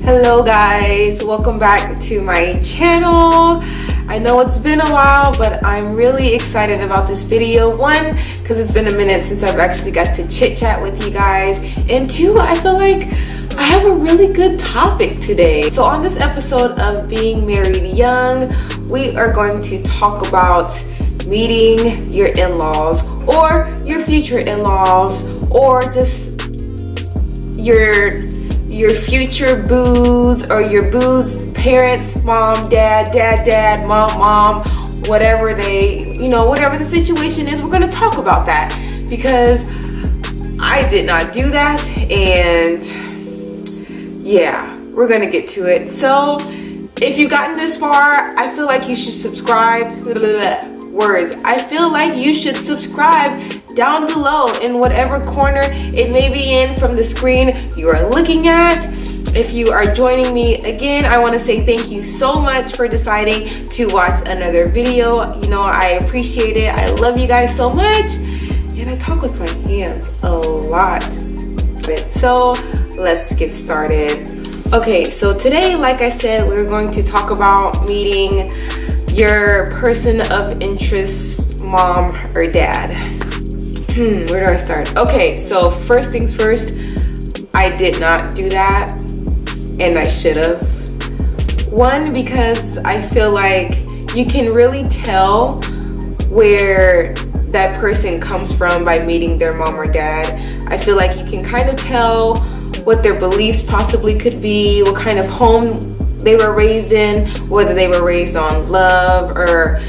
Hello guys, welcome back to my channel. I know it's been a while, but I'm really excited about this video. One, because it's been a minute since I've actually got to chit chat with you guys, and two, I feel like I have a really good topic today. So on this episode of Being Married Young, we are going to talk about meeting your in-laws or your future in-laws or just your future boos or your boos parents, mom, dad, mom, whatever whatever the situation is. We're going to talk about that because I did not do that, and yeah, we're going to get to it. So if you've gotten this far, I feel like you should subscribe. I feel like you should subscribe down below in whatever corner it may be in from the screen you are looking at. If you are joining me again, I want to say thank you so much for deciding to watch another video. You know, I appreciate it. I love you guys so much, and I talk with my hands a lot. So let's get started. Okay, so today, like I said, we're going to talk about meeting your person of interest, mom or dad. Where do I start? Okay, so first things first, I did not do that, and I should have. One, because I feel like you can really tell where that person comes from by meeting their mom or dad. I feel like you can kind of tell what their beliefs possibly could be, what kind of home they were raised in, whether they were raised on love or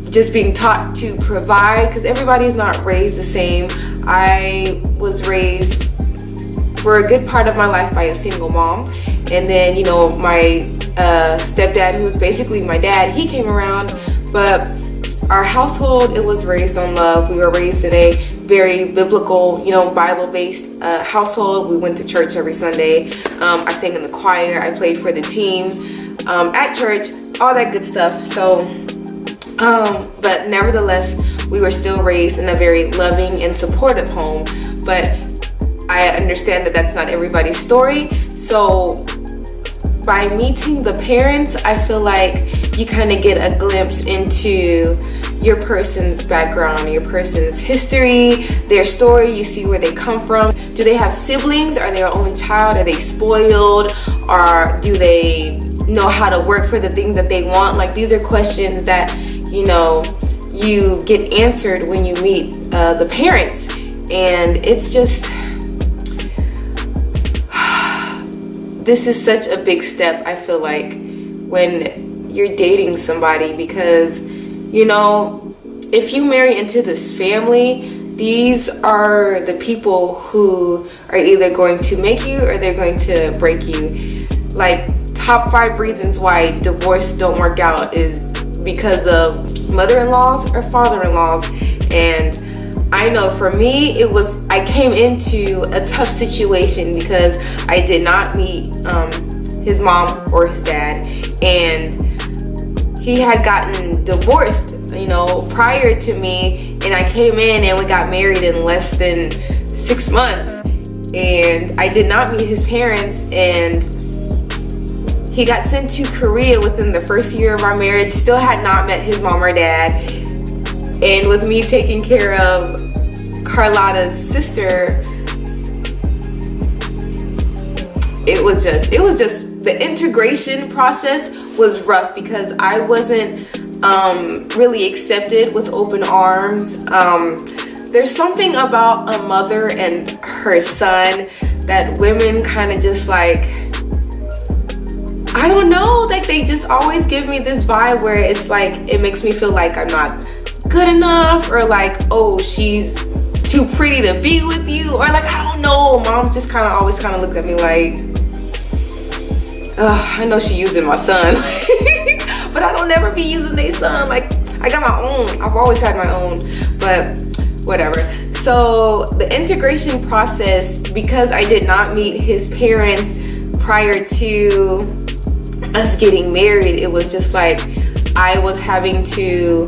just being taught to provide, because everybody's not raised the same. I was raised for a good part of my life by a single mom, and then my stepdad, who was basically my dad, he came around, but our household, it was raised on love. We were raised in a very biblical, Bible-based household. We went to church every Sunday. I sang in the choir. I played for the team at church, all that good stuff. So but nevertheless, we were still raised in a very loving and supportive home. But I understand that that's not everybody's story. So by meeting the parents, I feel like you kind of get a glimpse into your person's background, your person's history, their story. You see where they come from. Do they have siblings? Are they an only child? Are they spoiled? Or do they know how to work for the things that they want? Like, these are questions that you get answered when you meet the parents. And it's just, this is such a big step, I feel like, when you're dating somebody, because if you marry into this family, these are the people who are either going to make you or they're going to break you. Like, top 5 reasons why divorce don't work out is because of mother-in-laws or father-in-laws. And I know for me, I came into a tough situation because I did not meet his mom or his dad, and he had gotten divorced prior to me, and I came in and we got married in less than 6 months, and I did not meet his parents, and he got sent to Korea within the first year of our marriage. Still had not met his mom or dad, and with me taking care of Carlotta's sister, it was just the integration process was rough because I wasn't really accepted with open arms. There's something about a mother and her son that women kind of just like, I don't know, like they just always give me this vibe where it's like, it makes me feel like I'm not good enough, or like, oh, she's too pretty to be with you, or like, I don't know, mom just always looked at me like, I know she using my son, but I don't never be using their son. Like, I got my own. I've always had my own, but whatever. So the integration process, because I did not meet his parents prior to us getting married, it was just like I was having to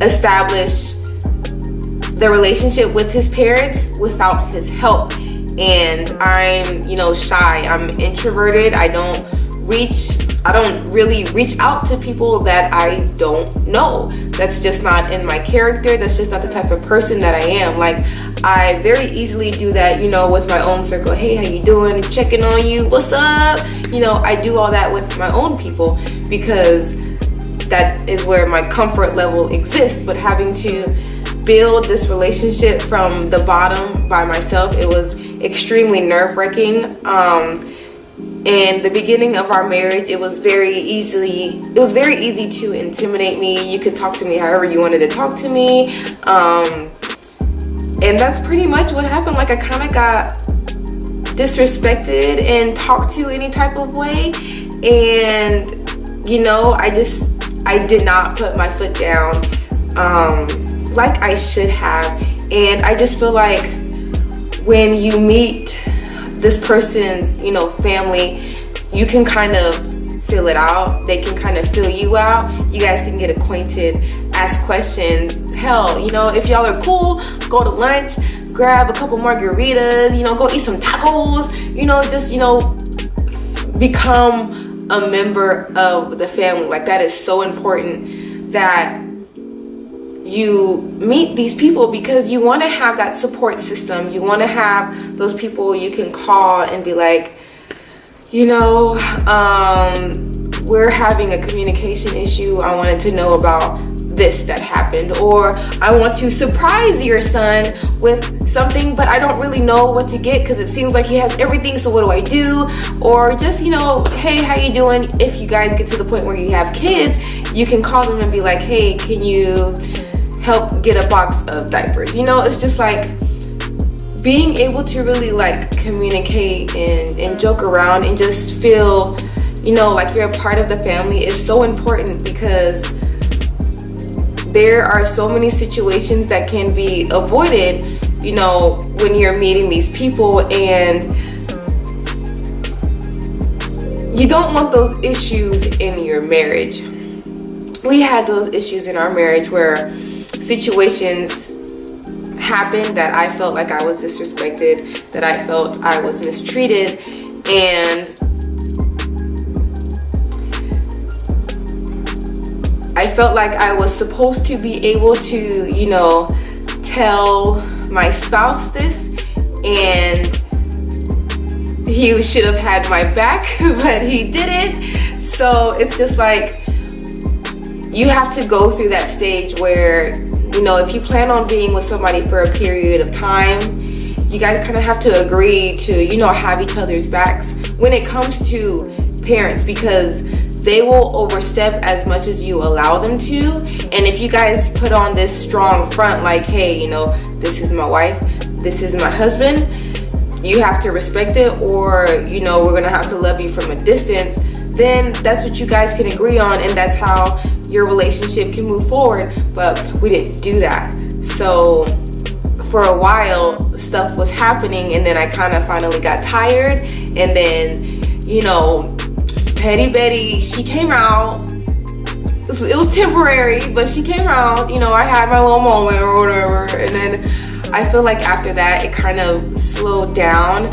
establish the relationship with his parents without his help. And I'm, shy. I'm introverted. I don't really reach out to people that I don't know. That's just not in my character. That's just not the type of person that I am. Like, I very easily do that, you know, with my own circle. Hey, how you doing? Checking on you. What's up? You know, I do all that with my own people because that is where my comfort level exists. But having to build this relationship from the bottom by myself, it was extremely nerve-wracking. In the beginning of our marriage, it was very easy to intimidate me. You could talk to me however you wanted to talk to me. And that's pretty much what happened. Like, I kind of got disrespected and talked to any type of way. And, you know, I did not put my foot down like I should have. And I just feel like when you meet this person's, you know, family, you can kind of fill it out. They can kind of fill you out. You guys can get acquainted, ask questions. Hell, you know, if y'all are cool, go to lunch, grab a couple margaritas, you know, go eat some tacos, you know, just, you know, become a member of the family. Like, that is so important that you meet these people because you want to have that support system. You want to have those people you can call and be like, you know, we're having a communication issue. I wanted to know about this that happened, or I want to surprise your son with something, but I don't really know what to get because it seems like he has everything, so what do I do? Or just, you know, hey, how you doing? If you guys get to the point where you have kids, you can call them and be like, hey, can you help get a box of diapers? You know, it's just like being able to really like communicate and joke around and just feel, you know, like you're a part of the family is so important, because there are so many situations that can be avoided, you know, when you're meeting these people, and you don't want those issues in your marriage. We had those issues in our marriage where situations happened that I felt like I was disrespected, that I felt I was mistreated, and I felt like I was supposed to be able to, you know, tell my spouse this, and he should have had my back, but he didn't. So it's just like, you have to go through that stage where, you know, if you plan on being with somebody for a period of time, you guys kind of have to agree to, you know, have each other's backs when it comes to parents, because they will overstep as much as you allow them to. And if you guys put on this strong front, like, hey, you know, this is my wife, this is my husband, you have to respect it, or, you know, we're gonna have to love you from a distance, then that's what you guys can agree on, and that's how your relationship can move forward. But we didn't do that. So for a while stuff was happening, and then I kind of finally got tired, and then, you know, Petty Betty, she came out. It was temporary, but she came out. You know, I had my little moment or whatever, and then I feel like after that it kind of slowed down,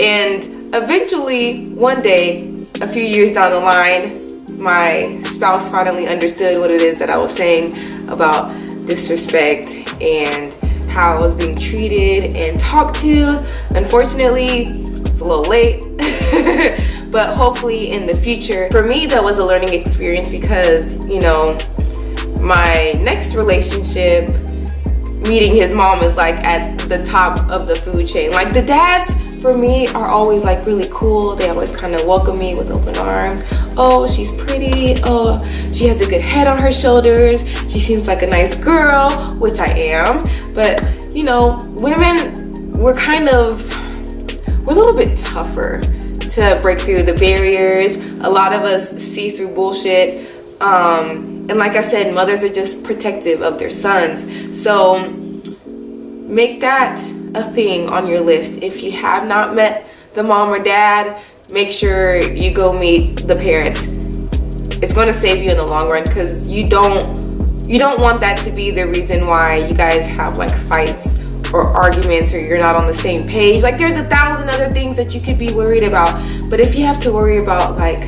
and eventually one day, a few years down the line, my spouse finally understood what it is that I was saying about disrespect and how I was being treated and talked to. Unfortunately, it's a little late, but hopefully in the future. For me, that was a learning experience, because, you know, my next relationship, meeting his mom is like at the top of the food chain. Like, the dads for me are always like really cool. They always kind of welcome me with open arms. Oh, she's pretty. Oh, she has a good head on her shoulders. She seems like a nice girl, which I am. But, you know, women, we're a little bit tougher to break through the barriers. A lot of us see through bullshit. And like I said, mothers are just protective of their sons. So make that a thing on your list. If you have not met the mom or dad, make sure you go meet the parents. It's going to save you in the long run, because you don't want that to be the reason why you guys have like fights or arguments, or you're not on the same page. Like, there's 1,000 other things that you could be worried about. But if you have to worry about like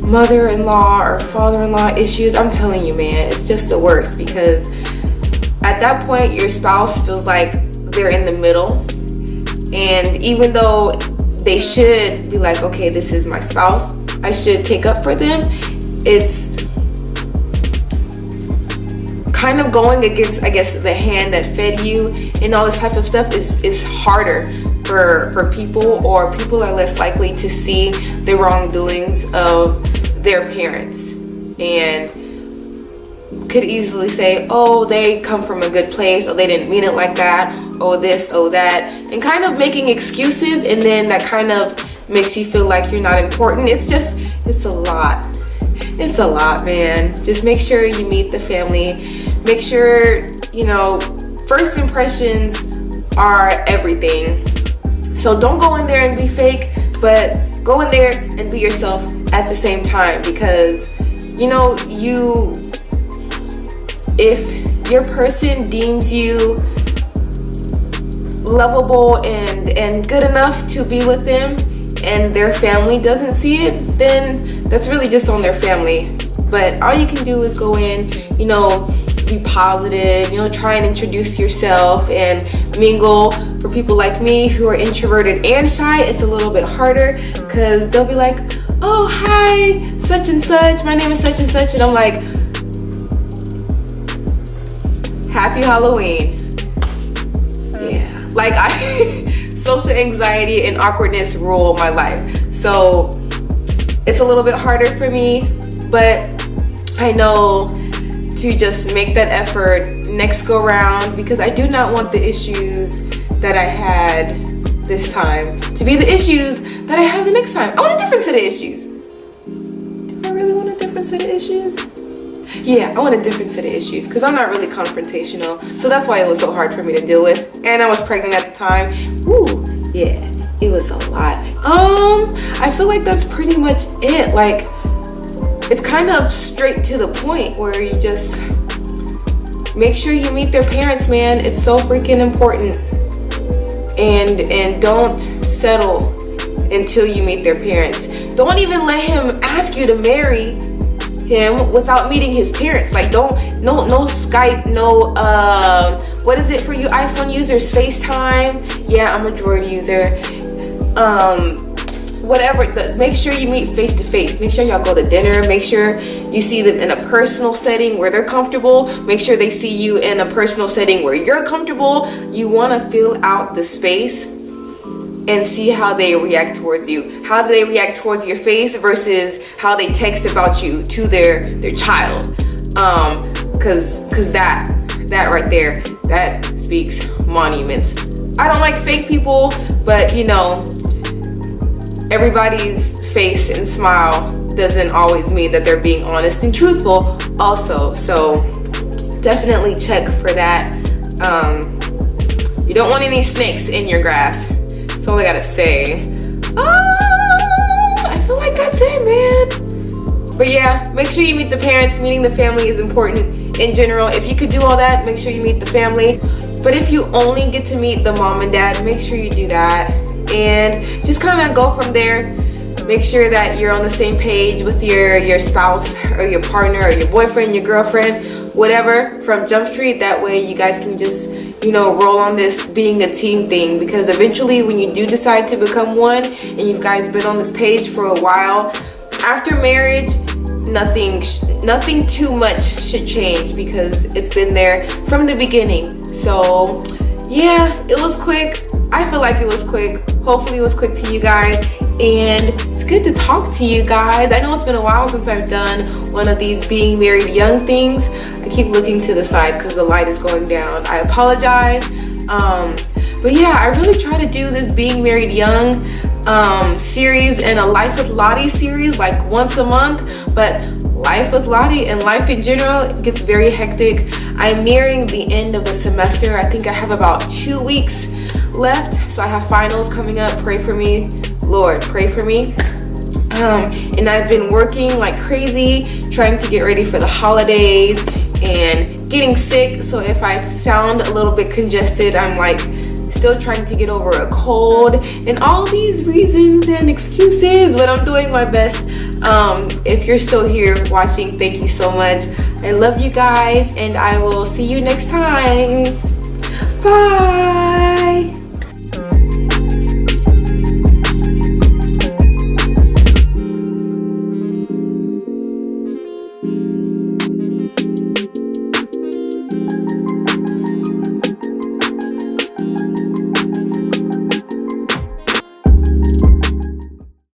mother-in-law or father-in-law issues, I'm telling you, man, it's just the worst, because at that point your spouse feels like they're in the middle. And even though they should be like, okay, this is my spouse, I should take up for them, it's kind of going against, I guess, the hand that fed you, and all this type of stuff is harder for people, or people are less likely to see the wrongdoings of their parents and could easily say, oh, they come from a good place, oh, they didn't mean it like that, oh this, oh that, and kind of making excuses, and then that kind of makes you feel like you're not important. It's a lot. It's a lot, man. Just make sure you meet the family. Make sure, you know, first impressions are everything. So don't go in there and be fake, but go in there and be yourself at the same time, because, you know, if your person deems you lovable and good enough to be with them, and their family doesn't see it, then that's really just on their family. But all you can do is go in, you know, be positive, you know, try and introduce yourself and mingle. For people like me who are introverted and shy, it's a little bit harder, because they'll be like, oh, hi, such and such, my name is such and such, and I'm like, happy Halloween. Yeah, like social anxiety and awkwardness rule my life, so it's a little bit harder for me, but I know to just make that effort next go round, because I do not want the issues that I had this time to be the issues that I have the next time. I want a different set of issues. Do I really want a different set of issues? Yeah, I want a different set of issues, because I'm not really confrontational, so that's why it was so hard for me to deal with. And I was pregnant at the time. Ooh, yeah, it was a lot. I feel like that's pretty much it. Like, it's kind of straight to the point, where you just make sure you meet their parents, man. It's so freaking important. And don't settle until you meet their parents. Don't even let him ask you to marry him without meeting his parents. Like, no Skype, no what is it for you iPhone users, FaceTime? Yeah, I'm a Droid user. Whatever, make sure you meet face to face. Make sure y'all go to dinner. Make sure you see them in a personal setting where they're comfortable. Make sure they see you in a personal setting where you're comfortable. You want to fill out the space and see how they react towards you. How do they react towards your face versus how they text about you to their child? Cause that right there, that speaks monuments. I don't like fake people, but you know, everybody's face and smile doesn't always mean that they're being honest and truthful also. So definitely check for that. You don't want any snakes in your grass. That's all I gotta say. I feel like that's it, man. But yeah, make sure you meet the parents. Meeting the family is important in general. If you could do all that, make sure you meet the family. But if you only get to meet the mom and dad, make sure you do that. And just kind of go from there. Make sure that you're on the same page with your spouse or your partner or your boyfriend, your girlfriend, whatever, from Jump Street. That way you guys can just, you know, roll on this being a team thing, because eventually when you do decide to become one and you guys been on this page for a while, after marriage, nothing too much should change, because it's been there from the beginning. So yeah, it was quick. I feel like it was quick. Hopefully it was quick to you guys, and it's good to talk to you guys. I know it's been a while since I've done one of these being married young things. I keep looking to the side because the light is going down. I apologize. But yeah, I really try to do this being married young series and a Life with Lottie series like once a month, but life with Lottie and life in general gets very hectic. I'm nearing the end of the semester. I think I have about 2 weeks left, so I have finals coming up. Pray for me, Lord, pray for me. And I've been working like crazy trying to get ready for the holidays and getting sick. So if I sound a little bit congested, I'm like still trying to get over a cold and all these reasons and excuses, but I'm doing my best. If you're still here watching, thank you so much. I love you guys, and I will see you next time. Bye.